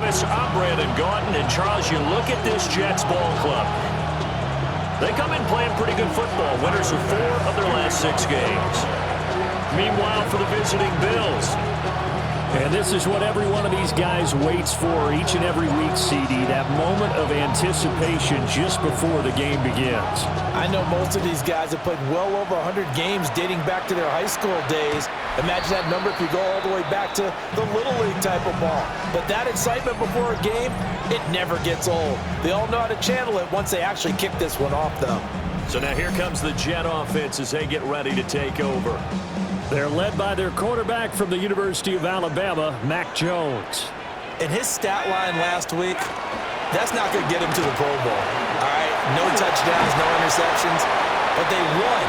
I'm Brandon Gaunton, and Charles, you look at this Jets ball club. They come in playing pretty good football, winners of 4 of their last 6 games. Meanwhile, for the visiting Bills. And this is what every one of these guys waits for each and every week, CD, that moment of anticipation just before the game begins. I know most of these guys have played well over 100 games dating back to their high school days. Imagine that number if you go all the way back to the Little League type of ball. But that excitement before a game, it never gets old. They all know how to channel it once they actually kick this one off, though. So now here comes the Jet offense as they get ready to take over. They're led by their quarterback from the University of Alabama, Mac Jones. In his stat line last week, that's not going to get him to the Pro Bowl. All right, no touchdowns, no interceptions, but they won.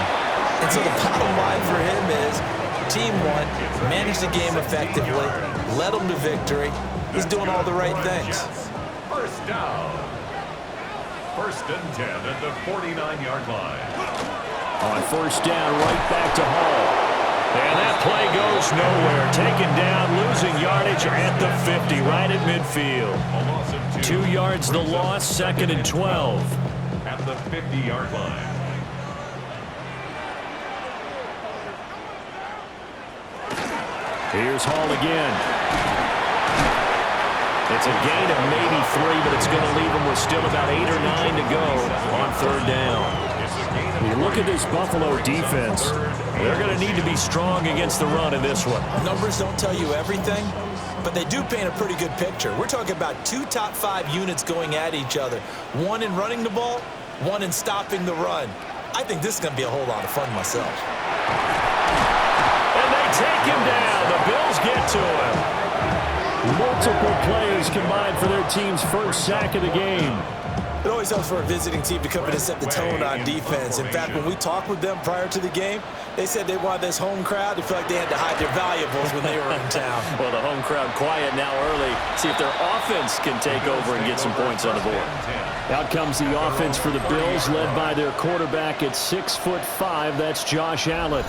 And so the bottom line for him is team won, managed the game effectively, led them to victory. He's doing all the right things. First down. First and 10 at the 49-yard line. On first down, right back to Hall. And that play goes nowhere. Taken down, losing yardage at the 50, right at midfield. 2 yards the loss, 2nd and 12. At the 50-yard line. Here's Hall again. It's a gain of maybe 3, but it's going to leave them with still about 8 or 9 to go on third down. You look at this Buffalo defense. They're going to need to be strong against the run in this one. Numbers don't tell you everything, but they do paint a pretty good picture. We're talking about 2 top 5 units going at each other. 1 in running the ball, 1 in stopping the run. I think this is going to be a whole lot of fun myself. And they take him down. The Bills get to him. Multiple players combined for their team's first sack of the game. It always helps for a visiting team to come in and set the tone on defense. In fact, when we talked with them prior to the game, they said they wanted this home crowd to feel like they had to hide their valuables when they were in town. Well, the home crowd quiet now early. See if their offense can take over and get some points on the board. Out comes the offense for the Bills, led by their quarterback at 6'5". That's Josh Allen.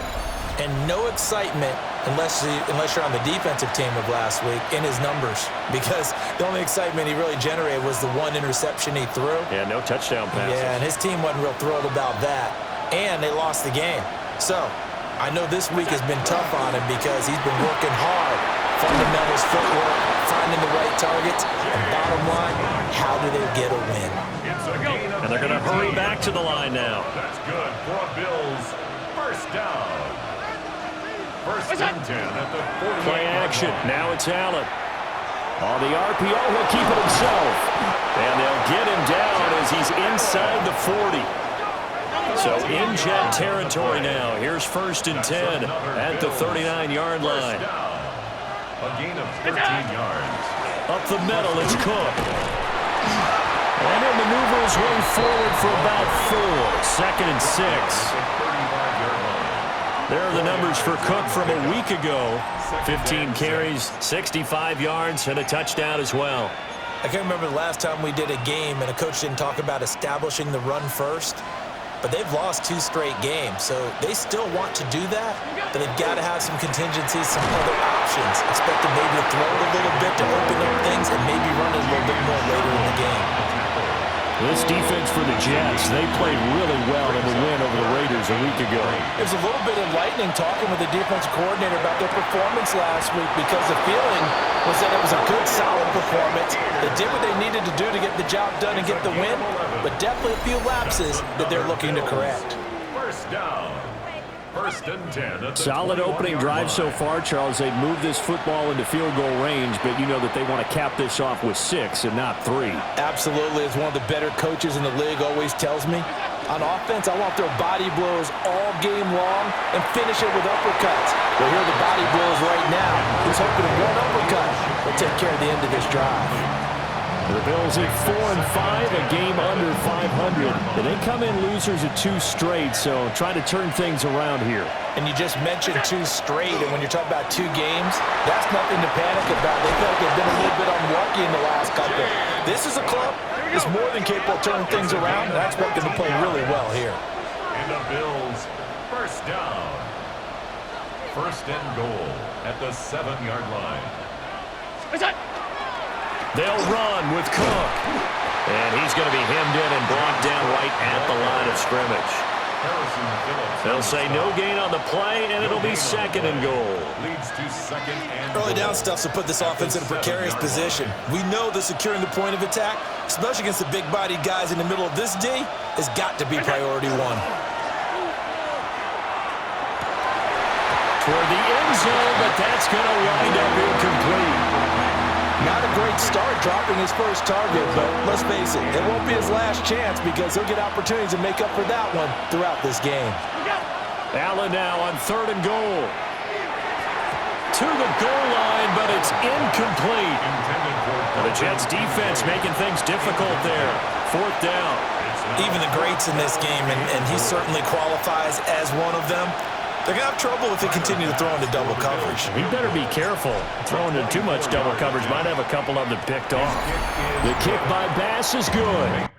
And no excitement unless you're on the defensive team of last week in his numbers, because the only excitement he really generated was the 1 interception he threw. Yeah, no touchdown passes. Yeah, and his team wasn't real thrilled about that, and they lost the game. So I know this week has been tough on him because he's been working hard. Fundamentals, footwork, finding the right targets, and bottom line, how do they get a win? And they're going to hurry back to the line now. That's good for a Bills first down. First and 10 at the 40. Play action. Now it's Allen. On the RPO, he'll keep it himself. And they'll get him down as he's inside the 40. So in Jet territory now. Here's first and 10 at the 39-yard line. A gain of 13 yards. Up the middle, it's Cook. And he'll maneuver his way forward for about 4. 2nd and 6. There are the numbers for Cook from a week ago. 15 carries, 65 yards, and a touchdown as well. I can't remember the last time we did a game and a coach didn't talk about establishing the run first. But they've lost 2 straight games, so they still want to do that, but they've got to have some contingencies, some other options. Expect them maybe to throw it a little bit to open up things and maybe run it a little bit more later in the game. This defense for the Jets, they played really well in the win over the Raiders a week ago. It was a little bit enlightening talking with the defensive coordinator about their performance last week, because the feeling was that it was a good, solid performance. They did what they needed to do to get the job done and get the win, but definitely a few lapses that they're looking to correct. First down. First and 10. Solid opening drive so far, Charles. They've moved this football into field goal range, but you know that they want to cap this off with 6 and not 3. Absolutely. As one of the better coaches in the league always tells me, on offense, I want their body blows all game long and finish it with uppercuts. Well, here are the body blows right now. He's hoping that one uppercut will take care of the end of this drive. The Bills at 4-5, a game under 500. And they come in losers at 2 straight, so try to turn things around here. And you just mentioned 2 straight, and when you're talking about 2 games, that's nothing to panic about. They feel like they've been a little bit unlucky in the last couple. This is a club that's more than capable of turning things around, and I expect them to play really well here. And the Bills first down. First and goal at the 7-yard line. They'll run with Cook. And he's going to be hemmed in and brought down right at the line of scrimmage. They'll say no gain on the play, and it'll be second and goal. Leads to second and Early goal. down stuff to put this offense in a precarious position. We know that securing the point of attack, especially against the big-bodied guys in the middle of this D, has got to be priority one. Toward the end zone, but that's going to wind up incomplete. Not a great start dropping his first target, but let's face it, it won't be his last chance because he'll get opportunities to make up for that one throughout this game. Allen now on third and goal. To the goal line, but it's incomplete. And the Jets defense making things difficult there. Fourth down. Even the greats in this game, and he certainly qualifies as one of them, they're going to have trouble if they continue to throw into double coverage. He better be careful. Throwing into too much double coverage might have a couple of them picked off. The kick by Bass is good.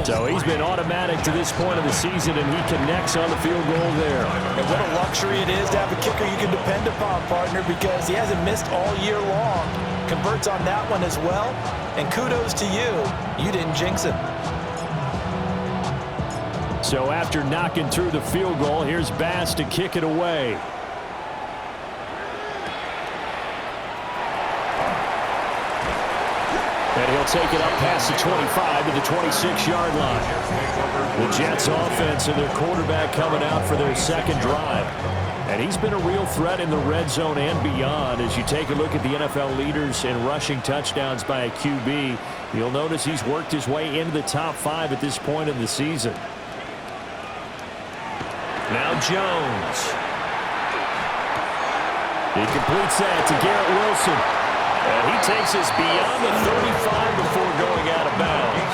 So he's been automatic to this point of the season, and he connects on the field goal there. And what a luxury it is to have a kicker you can depend upon, partner, because he hasn't missed all year long. Converts on that one as well. And kudos to you. You didn't jinx him. So after knocking through the field goal, here's Bass to kick it away. And he'll take it up past the 25 to the 26-yard line. The Jets offense and their quarterback coming out for their second drive. And he's been a real threat in the red zone and beyond. As you take a look at the NFL leaders in rushing touchdowns by a QB, you'll notice he's worked his way into the top 5 at this point in the season. Now Jones. He completes that to Garrett Wilson. And he takes us beyond the 35 before going out of bounds.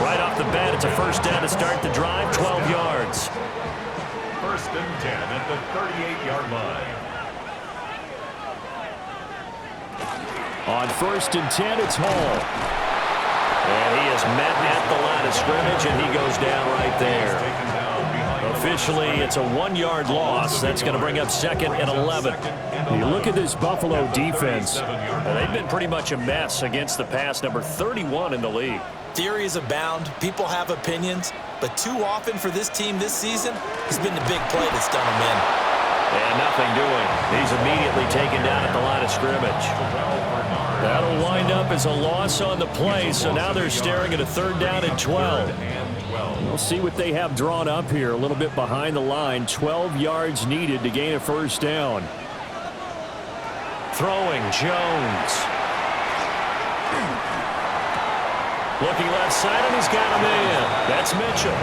Right off the bat, it's a first down to start the drive, 12 yards. First and 10 at the 38-yard line. On first and 10, it's Hall. And he is met at the line of scrimmage, and he goes down right there. Officially, it's a 1-yard loss. That's going to bring up second and 11. You look at this Buffalo defense, and they've been pretty much a mess against the pass, number 31 in the league. Theories abound. People have opinions. But too often for this team this season, it's been the big play that's done them in. And nothing doing. He's immediately taken down at the line of scrimmage. That'll wind up as a loss on the play, so now they're staring at a third down and 12. We'll see what they have drawn up here. A little bit behind the line. 12 yards needed to gain a first down. Throwing, Jones. Looking left side, and he's got him in. That's Mitchell.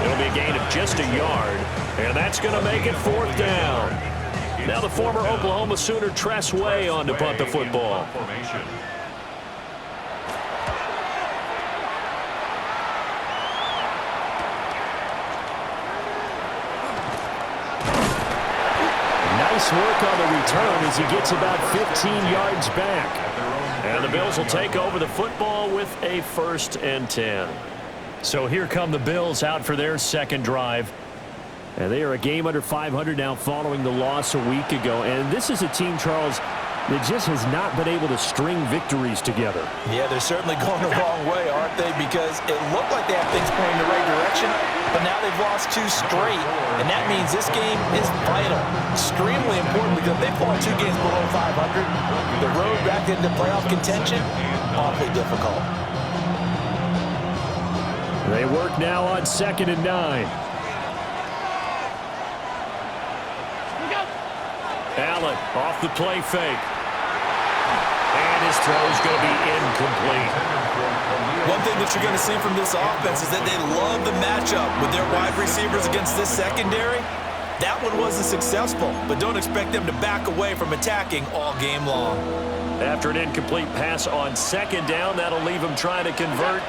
It'll be a gain of just a yard, and that's going to make it fourth down. Now the former Oklahoma Sooner Tress Way on to punt the football. Nice work on the return as he gets about 15 yards back. And the Bills will take over the football with a first and 10. So here come the Bills out for their second drive. And they are a game under 500 now following the loss a week ago. And this is a team, Charles, that just has not been able to string victories together. Yeah, they're certainly going the wrong way, aren't they? Because it looked like they have things pointing in the right direction, but now they've lost 2 straight. And that means this game is vital, extremely important, because if they fall 2 games below 500, the road back into playoff contention, awfully difficult. They work now on second and 9. Allen off the play fake. And his throw is going to be incomplete. One thing that you're going to see from this offense is that they love the matchup with their wide receivers against this secondary. That one wasn't successful, but don't expect them to back away from attacking all game long. After an incomplete pass on second down, that'll leave him trying to convert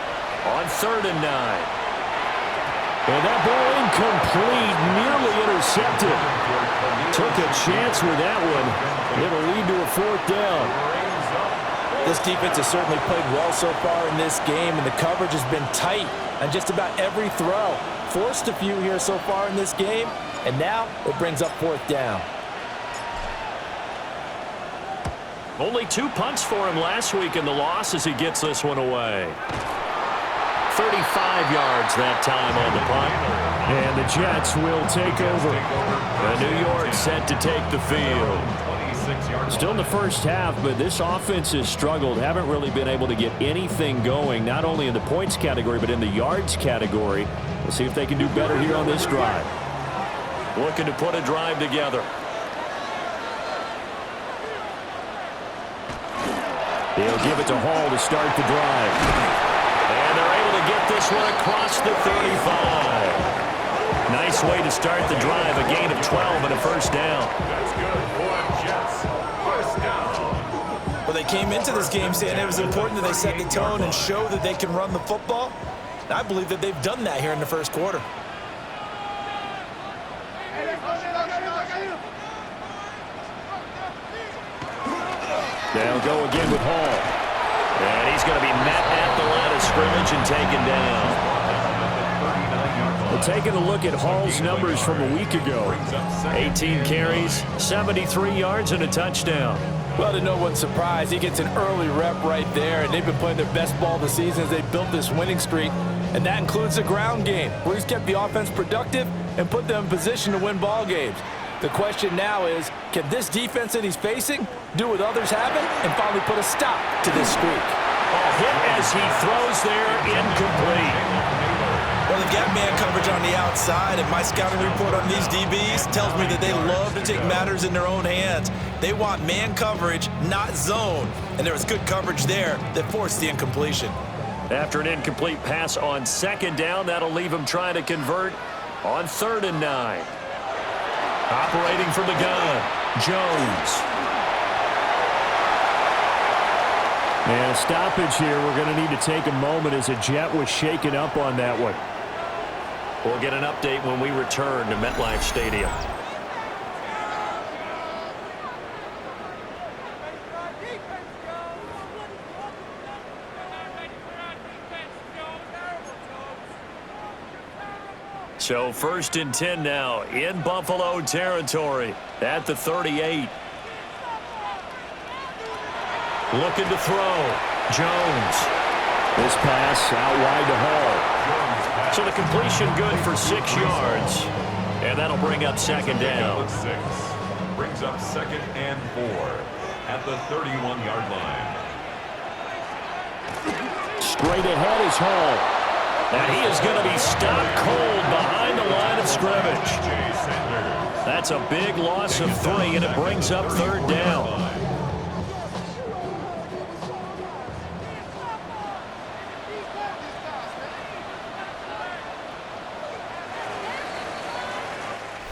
on third and 9. And that ball incomplete, nearly intercepted. Took a chance with that one. It'll lead to a fourth down. This defense has certainly played well so far in this game, and the coverage has been tight on just about every throw. Forced a few here so far in this game, and now it brings up fourth down. Only 2 punts for him last week in the loss as he gets this one away. 35 yards that time on the punt. And the Jets will take over. And New York set to take the field. Still in the first half, but this offense has struggled. Haven't really been able to get anything going, not only in the points category, but in the yards category. We'll see if they can do better here on this drive. Looking to put a drive together. They'll give it to Hall to start the drive. And they're able to get this one across the 35. Nice way to start the drive. A gain of 12 and a first down. That's good for Jets. First down. Well, they came into this game saying it was important that they set the tone and show that they can run the football. And I believe that they've done that here in the first quarter. They'll go again with Hall. And he's going to be met at the line of scrimmage and taken down. Well, taking a look at Hall's numbers from a week ago. 18 carries, 73 yards, and a touchdown. Well, to no one's surprise, he gets an early rep right there, and they've been playing their best ball this season as they built this winning streak, and that includes the ground game, where he's kept the offense productive and put them in position to win ball games. The question now is, can this defense that he's facing do what others haven't and finally put a stop to this streak? Hit as he throws there, incomplete. Well, they've got man coverage on the outside, and my scouting report on these DBs tells me that they love to take matters in their own hands. They want man coverage, not zone, and there was good coverage there that forced the incompletion. After an incomplete pass on second down, that'll leave him trying to convert on 3rd and 9. Operating from the gun, Jones. And a stoppage here. We're going to need to take a moment as a Jet was shaken up on that one. We'll get an update when we return to MetLife Stadium. So 1st and 10 now in Buffalo territory at the 38. Looking to throw. Jones. This pass out wide to Hall. So the completion good for 6 yards. And that'll bring up 2nd down. 6 brings up 2nd and 4 at the 31-yard line. Straight ahead is Hall. And he is going to be stopped cold behind the line of scrimmage. That's a big loss of 3, and it brings up 3rd down.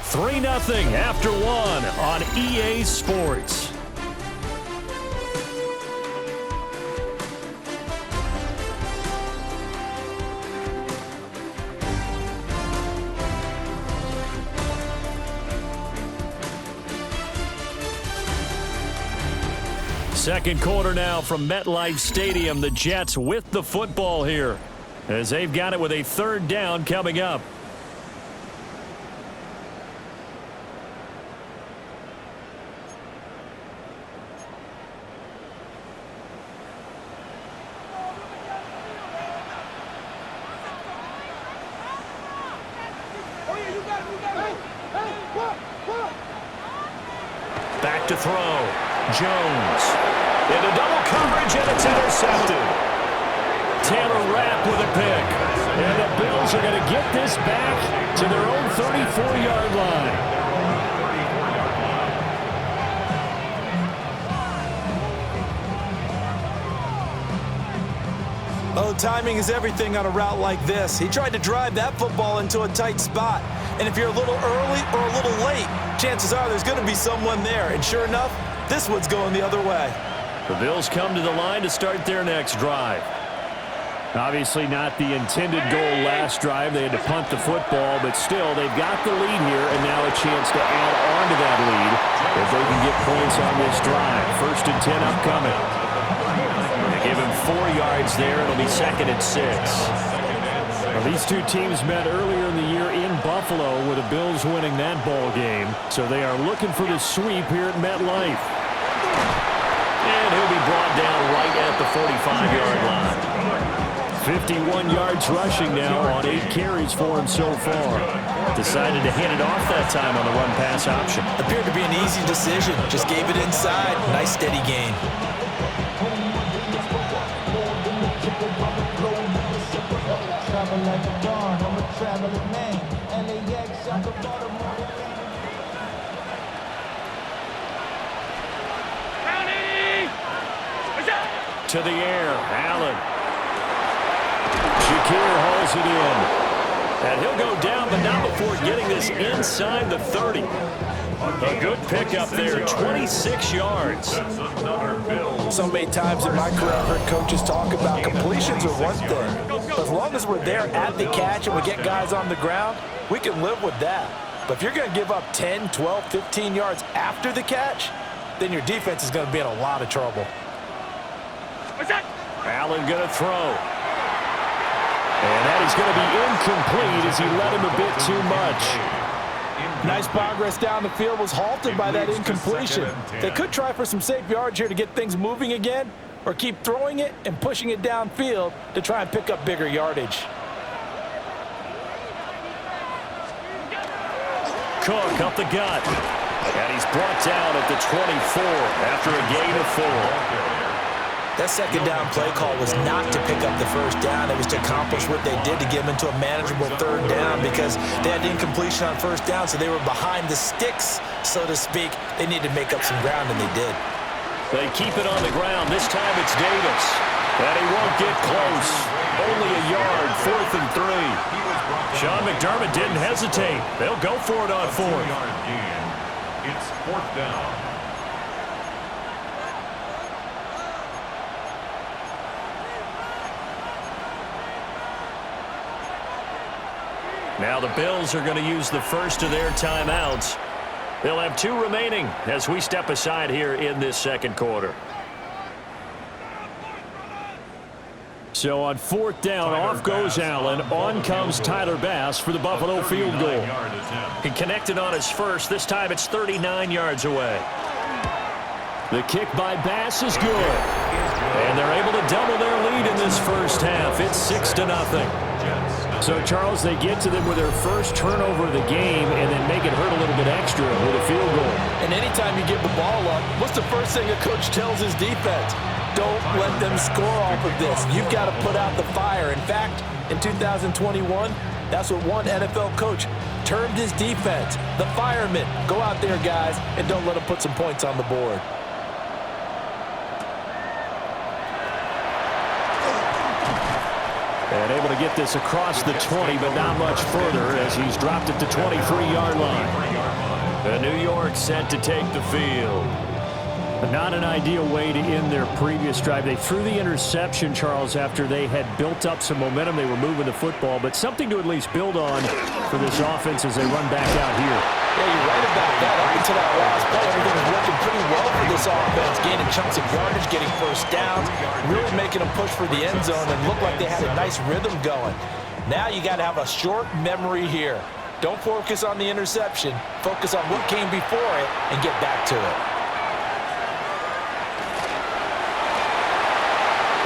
Three 0 after 1 on EA Sports. Second quarter now from MetLife Stadium. The Jets with the football here as they've got it with a 3rd down coming up. Back to throw. Jones. Into double coverage, and it's intercepted. Taylor Rapp with a pick. And the Bills are going to get this back to their own 34-yard line. Oh, timing is everything on a route like this. He tried to drive that football into a tight spot. And if you're a little early or a little late, chances are there's going to be someone there. And sure enough, this one's going the other way. The Bills come to the line to start their next drive. Obviously not the intended goal last drive. They had to punt the football, but still, they've got the lead here, and now a chance to add on to that lead if they can get points on this drive. 1st and 10 upcoming. They give him 4 yards there. It'll be 2nd and 6. Well, these two teams met earlier in the year in Buffalo with the Bills winning that ball game. So they are looking for the sweep here at MetLife. And he'll be brought down right at the 45-yard line. 51 yards rushing now on 8 carries for him so far. Decided to hand it off that time on the run-pass option. Appeared to be an easy decision. Just gave it inside. Nice steady gain. To the air, Allen. Shakir hauls it in. And he'll go down, but not before getting this inside the 30. A good pickup there, 26 yards. So many times in my career, I've heard coaches talk about completions are one thing. But as long as we're there at the catch and we get guys on the ground, we can live with that. But if you're going to give up 10, 12, 15 yards after the catch, then your defense is going to be in a lot of trouble. Allen going to throw. he's going to be incomplete as he led him a bit too much. Nice progress down the field was halted by that incompletion. They could try for some safe yards here to get things moving again, or keep throwing it and pushing it downfield to try and pick up bigger yardage. Cook up the gut. And he's brought down at the 24 after a gain of 4. That second down play call was not to pick up the first down. It was to accomplish what they did to get them into a manageable third down because they had incompletion on first down, so they were behind the sticks, so to speak. They needed to make up some ground, and they did. They keep it on the ground. This time it's Davis. And he won't get close. Only a yard, 4th and 3. Sean McDermott didn't hesitate. They'll go for it on 4th. It's 4th down. Now the Bills are going to use the first of their timeouts. They'll have 2 remaining as we step aside here in this second quarter. So on 4th down, off goes Allen. On comes Tyler Bass for the Buffalo field goal. He connected on his first. This time it's 39 yards away. The kick by Bass is good. And they're able to double their lead in this first half. It's 6-0. So, Charles, they get to them with their first turnover of the game and then make it hurt a little bit extra with a field goal. And anytime you give the ball up, what's the first thing a coach tells his defense? Don't let them score off of this. You've got to put out the fire. In fact, in 2021, that's what one NFL coach termed his defense. The firemen. Go out there, guys, and don't let them put some points on the board. And able to get this across the 20, but not much further as he's dropped it to 23-yard line. And New York set to take the field. Not an ideal way to end their previous drive. They threw the interception, Charles, after they had built up some momentum. They were moving the football, but something to at least build on for this offense as they run back out here. Yeah, you're right about that. Up until that last play, everything was working pretty well for this offense. Gaining chunks of yardage, getting first downs, really making them push for the end zone and looked like they had a nice rhythm going. Now you got to have a short memory here. Don't focus on the interception. Focus on what came before it and get back to it.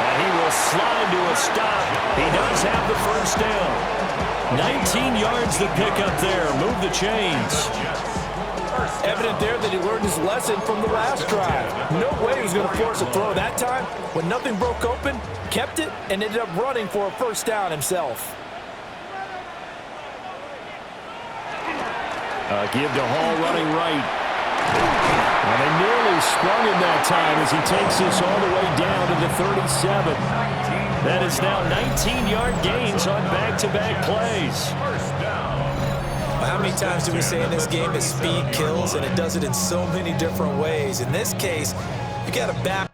And he will slide to a stop. He does have the first down. 19 yards to pick up there. Move the chains. Evident there that he learned his lesson from the last drive. No way he was going to force a throw that time. When nothing broke open, kept it, and ended up running for a first down himself. Give to Hall running right. And they nearly sprung him that time as he takes this all the way down to the 37. That is now 19-yard gains on back-to-back plays. How many times do we say in this game that speed kills, and it does it in so many different ways? In this case, you got to back.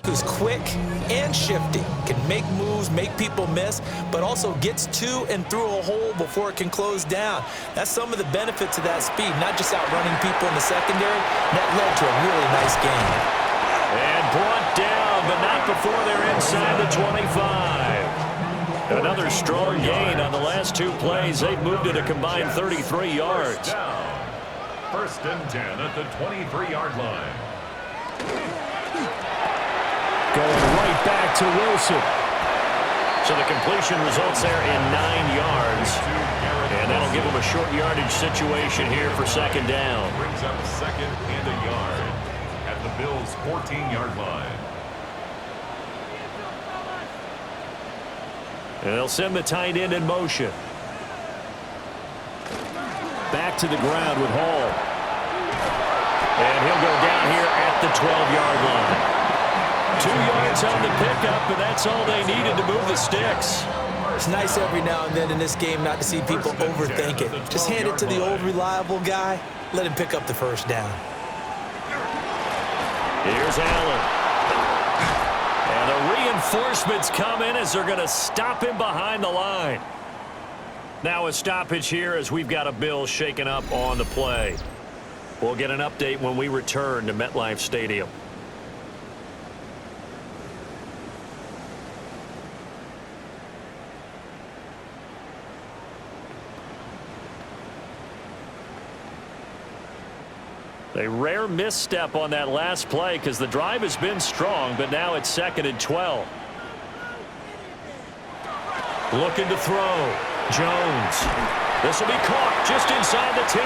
Who's quick and shifty, can make moves, make people miss, but also gets to and through a hole before it can close down. That's some of the benefits of that speed, not just outrunning people in the secondary. That led to a really nice game. And brought down, but not before they're inside the 25. Another strong gain on the last 2 plays. They've moved it a combined 33 yards. First and 10 at the 23-yard line. Going right back to Wilson. So the completion results there in 9 yards. And that'll give him a short yardage situation here for second down. Brings up second and a yard at the Bills' 14-yard line. And they'll send the tight end in motion. Back to the ground with Hall. And he'll go down here at the 12-yard line. 2 yards on the pickup, and that's all they needed to move the sticks. It's nice every now and then in this game not to see people overthink it. Just hand it to the old reliable guy. Let him pick up the first down. Here's Allen. And a Reinforcements come in as they're going to stop him behind the line. Now a stoppage here as we've got a Bill shaken up on the play. We'll get an update when we return to MetLife Stadium. A rare misstep on that last play because the drive has been strong, but now it's 2nd and 12. Looking to throw. Jones. This will be caught just inside the 10.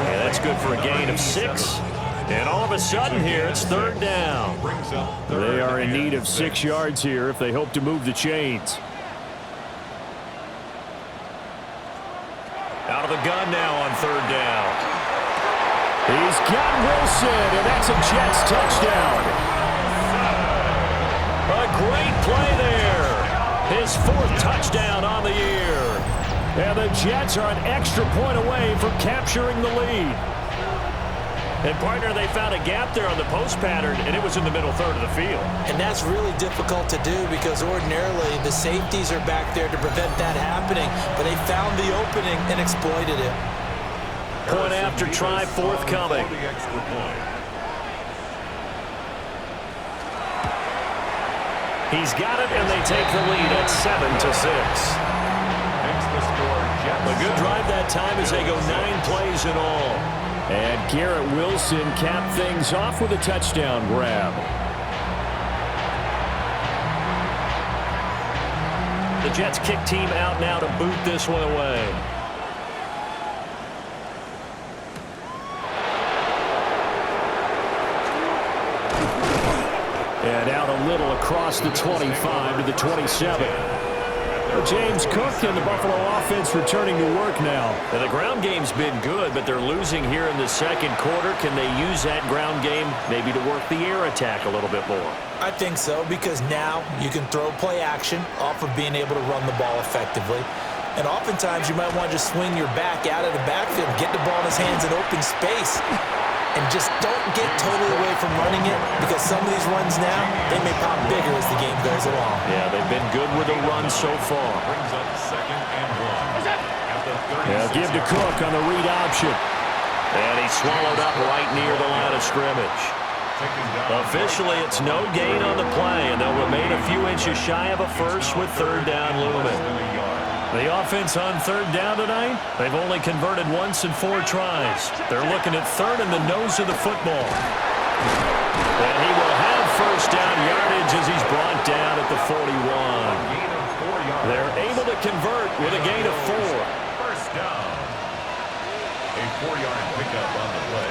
Yeah, that's good for a gain of 6. And all of a sudden here, it's 3rd down. They are in need of 6 yards here if they hope to move the chains. Out of the gun now on 3rd down. He's got Wilson, and that's a Jets touchdown. A great play there. His 4th touchdown on the year. And the Jets are an extra point away from capturing the lead. And, partner, they found a gap there on the post pattern, and it was in the middle third of the field. And that's really difficult to do because ordinarily the safeties are back there to prevent that happening. But they found the opening and exploited it. Point after try forthcoming. He's got it, and they take the lead at 7-6. A good drive that time as they go 9 plays in all. And Garrett Wilson capped things off with a touchdown grab. The Jets kick team out now to boot this one away. And out a little across the 25 to the 27. James Cook and the Buffalo offense returning to work now. And the ground game's been good, but they're losing here in the 2nd quarter. Can they use that ground game maybe to work the air attack a little bit more? I think so, because now you can throw play action off of being able to run the ball effectively. And oftentimes you might want to just swing your back out of the backfield, get the ball in his hands in open space. And just don't get totally away from running it, because some of these runs now, they may pop bigger as the game goes along. Yeah, they've been good with the run so far. Brings up 2nd and 1. At the 36. Yeah, give to Cook on the read option. And he's swallowed up right near the line of scrimmage. Officially, it's no gain on the play, and they'll remain a few inches shy of a first with 3rd down looming. The offense on 3rd down tonight, they've only converted once in 4 tries. They're looking at 3rd in the nose of the football. And he will have 1st down yardage as he's brought down at the 41. They're able to convert with a gain of 4. 1st down. A 4-yard pickup on the play.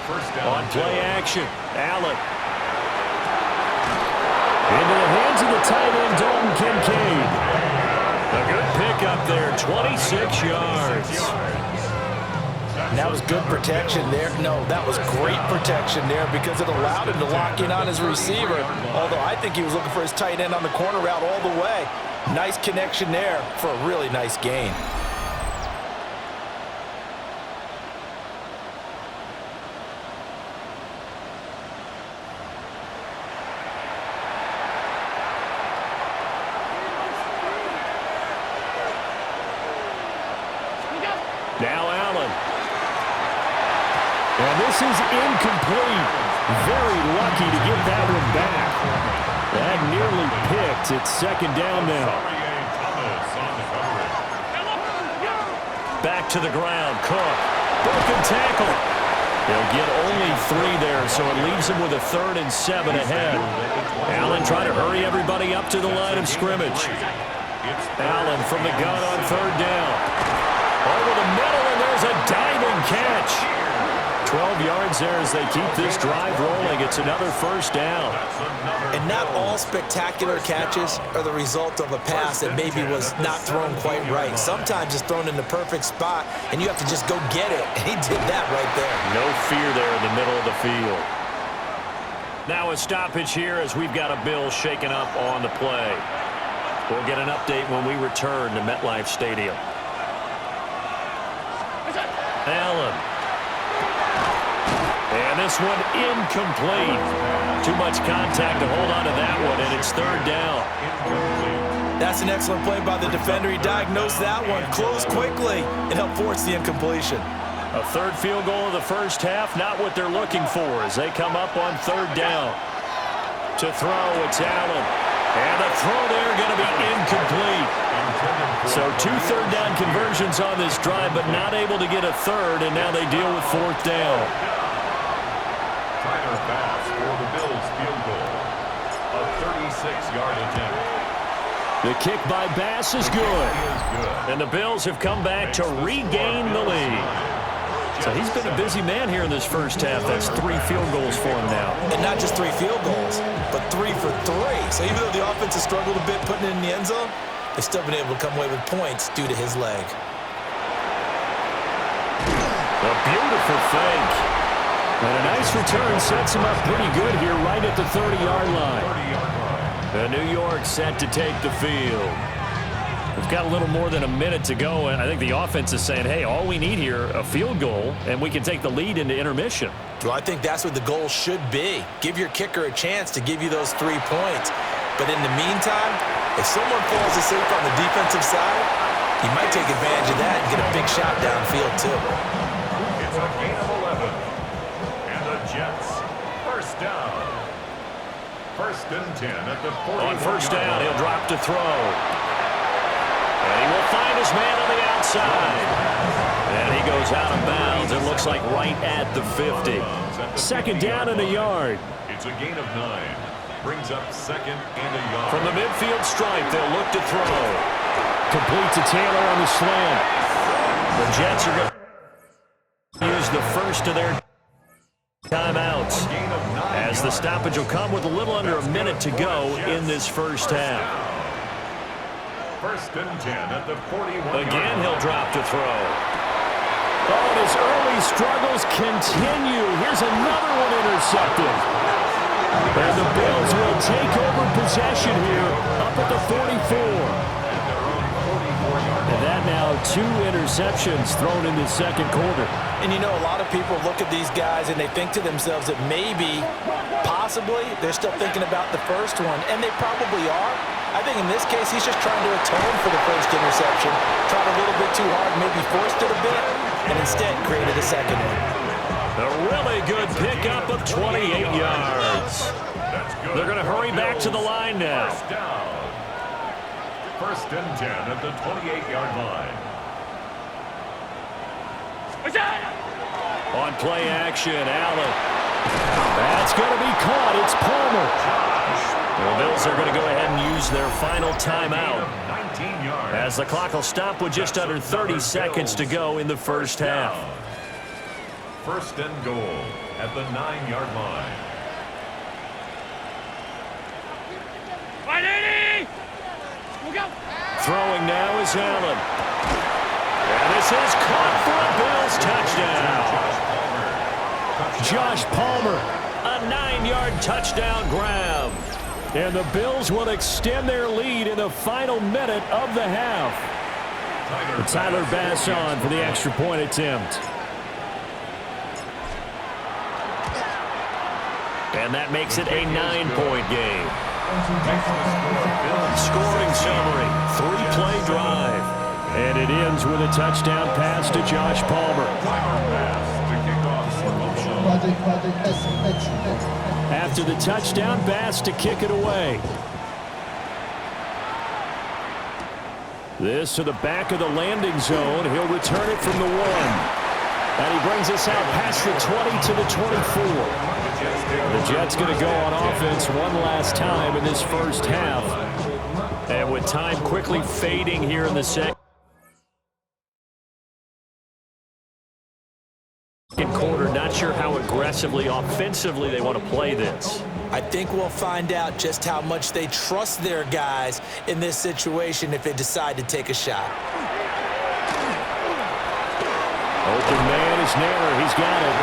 1st down. On play action, Allen. Into the hands of the tight end, Dalton Kincaid. A good pickup there, 26 yards. That was good protection there. No, that was great protection there because it allowed him to lock in on his receiver. Although I think he was looking for his tight end on the corner route all the way. Nice connection there for a really nice gain. Now Allen. And this is incomplete. Very lucky to get that one back. That nearly picked. It's 2nd down now. Back to the ground, Cook. Broken tackle. They'll get only 3 there, so it leaves them with a 3rd and 7 ahead. Allen trying to hurry everybody up to the line of scrimmage. Allen from the gun on 3rd down. Over the middle, and there's a diving catch. 12 yards there as they keep this drive rolling. It's another 1st down. And not all spectacular catches are the result of a pass that maybe was not thrown quite right. Sometimes it's thrown in the perfect spot, and you have to just go get it. And he did that right there. No fear there in the middle of the field. Now a stoppage here as we've got a Bill shaken up on the play. We'll get an update when we return to MetLife Stadium. Allen. And this one incomplete. Too much contact to hold on to that one, and it's third down. That's an excellent play by the defender. He diagnosed that one, closed quickly, and helped force the incompletion. A third field goal of the first half, not what they're looking for as they come up on third down. To throw, it's Allen. And the throw there going to be incomplete. So 2 third-down conversions on this drive, but not able to get a third, and now they deal with fourth down. Tyler Bass for the Bills field goal. A 36-yard attempt. The kick by Bass is good. And the Bills have come back to regain the lead. So he's been a busy man here in this first half. That's 3 field goals for him now. And not just 3 field goals, but 3 for 3. So even though the offense has struggled a bit putting it in the end zone, they've still been able to come away with points due to his leg. A beautiful fake. And a nice return sets him up pretty good here right at the 30-yard line. New York set to take the field. We've got a little more than a minute to go, and I think the offense is saying, hey, all we need here, a field goal, and we can take the lead into intermission. Well, I think that's what the goal should be. Give your kicker a chance to give you those 3 points. But in the meantime, if someone falls asleep on the defensive side, you might take advantage of that and get a big shot downfield, too. It's a gain of 11. And the Jets, first down. First and 10 at the 40. On first down, he'll drop to throw. And he will find his man on the outside. And he goes out of bounds. It looks like right at the 50. Second down and a yard. It's a gain of 9. Brings up second and a yard. From the midfield stripe, they'll look to throw. Complete to Taylor on the slant. The Jets are going to use the first of their timeouts, as the stoppage will come with a little under a minute to go in this first half. First and 10 at the 41. Again, he'll drop to throw. Oh, and his early struggles continue. Here's another one intercepted. And the Bills will take over possession here up at the 44. And that now 2 interceptions thrown in the second quarter. And you know, a lot of people look at these guys and they think to themselves that maybe, possibly, they're still thinking about the first one. And they probably are. I think in this case, he's just trying to atone for the first interception. Tried a little bit too hard, maybe forced it a bit, and instead created a second one. A really good pickup of 28 yards. They're going to hurry back to the line now. First down. First and 10 at the 28-yard line. On play action, Allen. That's going to be caught. It's Palmer. The Bills are going to go ahead and use their final timeout, as the clock will stop with just under 30 seconds to go in the first half. First and goal at the 9-yard line. Throwing now is Allen. And this is caught for a Bills touchdown. Josh Palmer, a 9-yard touchdown grab. And the Bills will extend their lead in the final minute of the half. Tyler Bass on for the extra point attempt. And that makes it a 9-point game. Scoring summary, 3-play drive. And it ends with a touchdown pass to Josh Palmer. After the touchdown, Bass to kick it away. This to the back of the landing zone. He'll return it from the 1. And he brings us out past the 20 to the 24. The Jets going to go on offense one last time in this first half. And with time quickly fading here in the second quarter, not sure how aggressively, offensively they want to play this. I think we'll find out just how much they trust their guys in this situation if they decide to take a shot. Open man is Naylor. He's got it.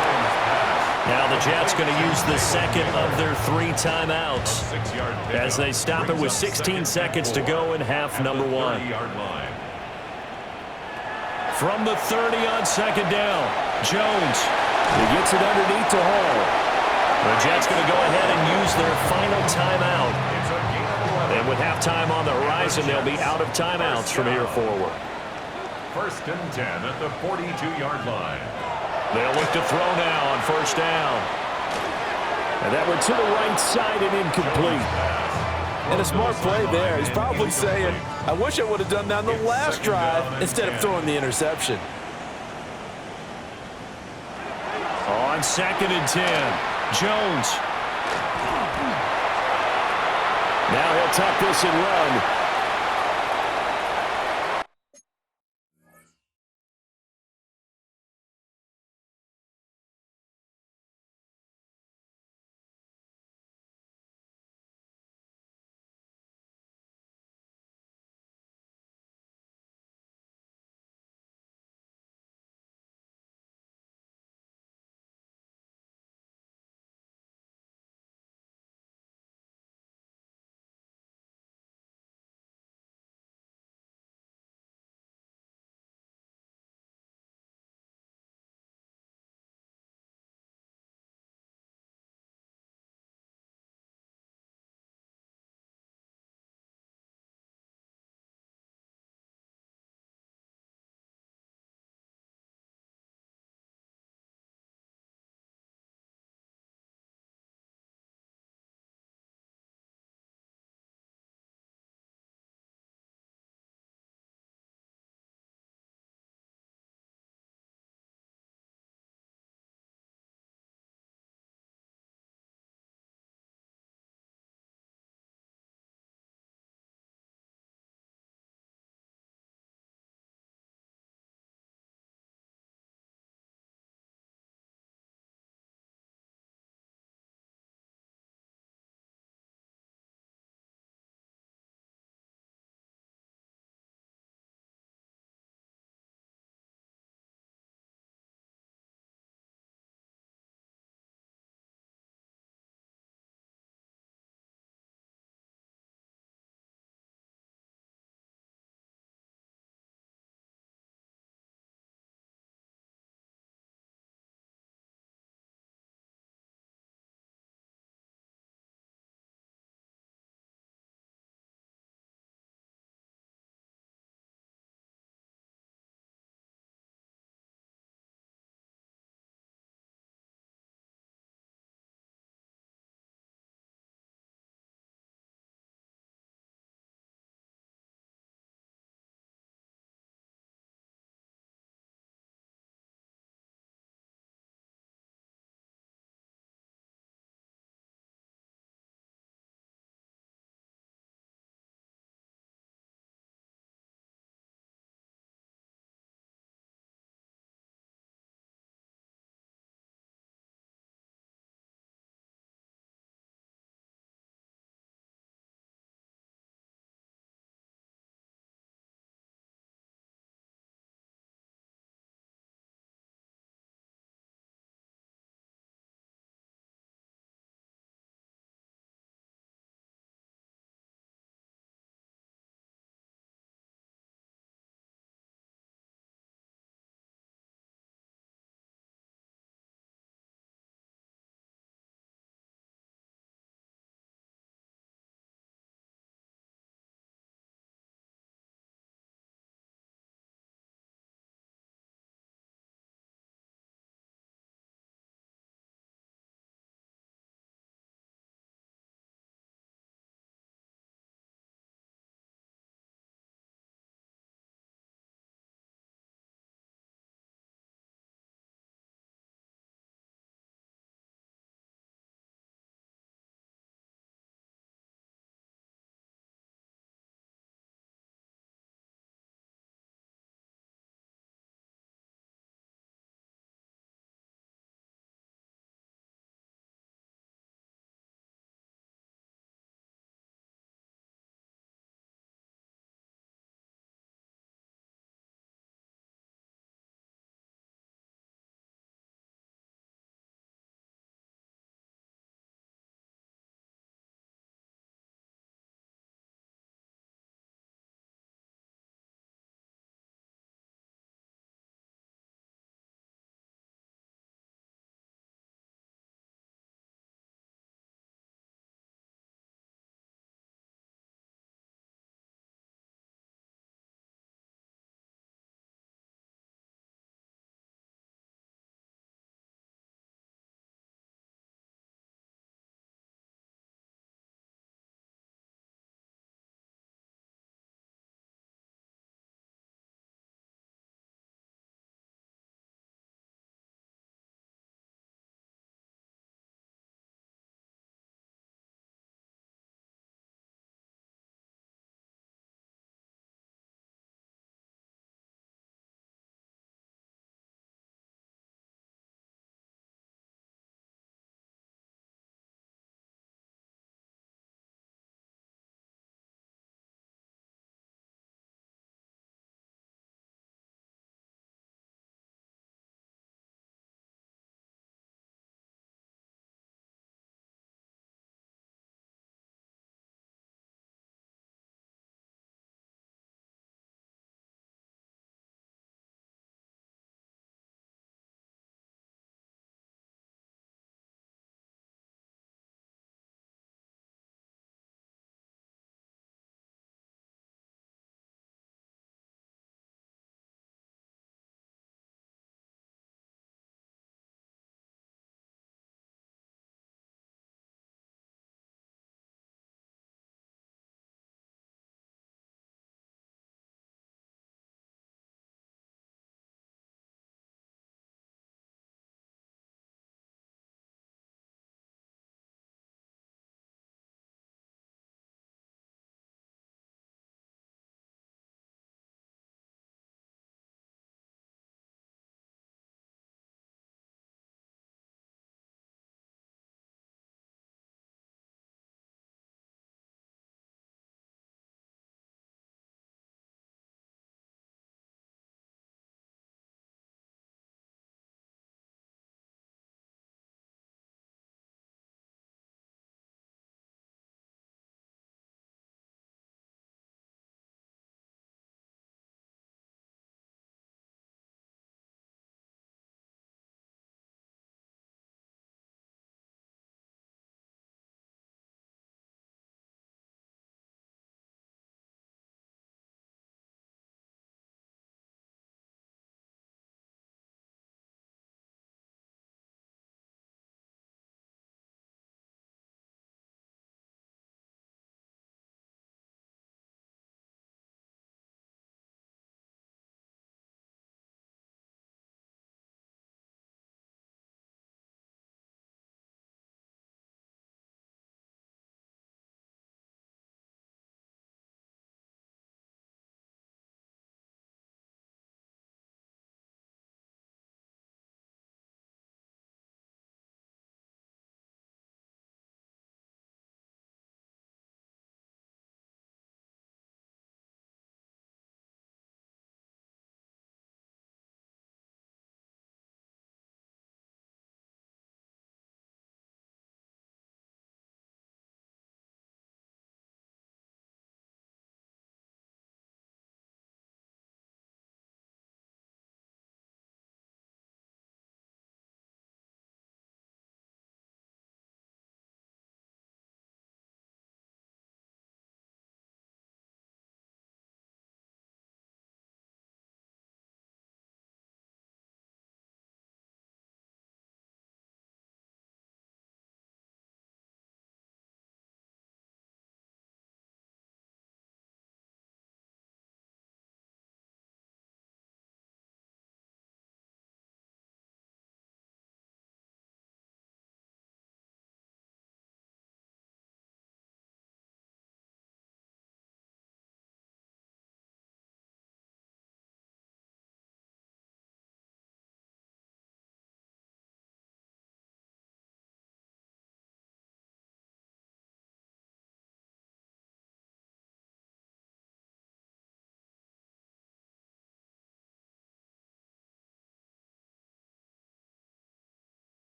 Now the Jets going to use the second of their 3 timeouts as they stop it with 16 seconds to go in half number 1. From the 30 on second down, Jones He gets it underneath to Hall. The Jets going to go ahead and use their final timeout. And with halftime on the horizon, they'll be out of timeouts from here forward. 1st and 10 at the 42-yard line. They'll look to throw now on 1st down. And that went to the right side and incomplete. And a smart play there. He's probably saying, I wish I would have done that on the last drive instead of throwing the interception. On 2nd and 10, Jones. Now he'll tuck this and run.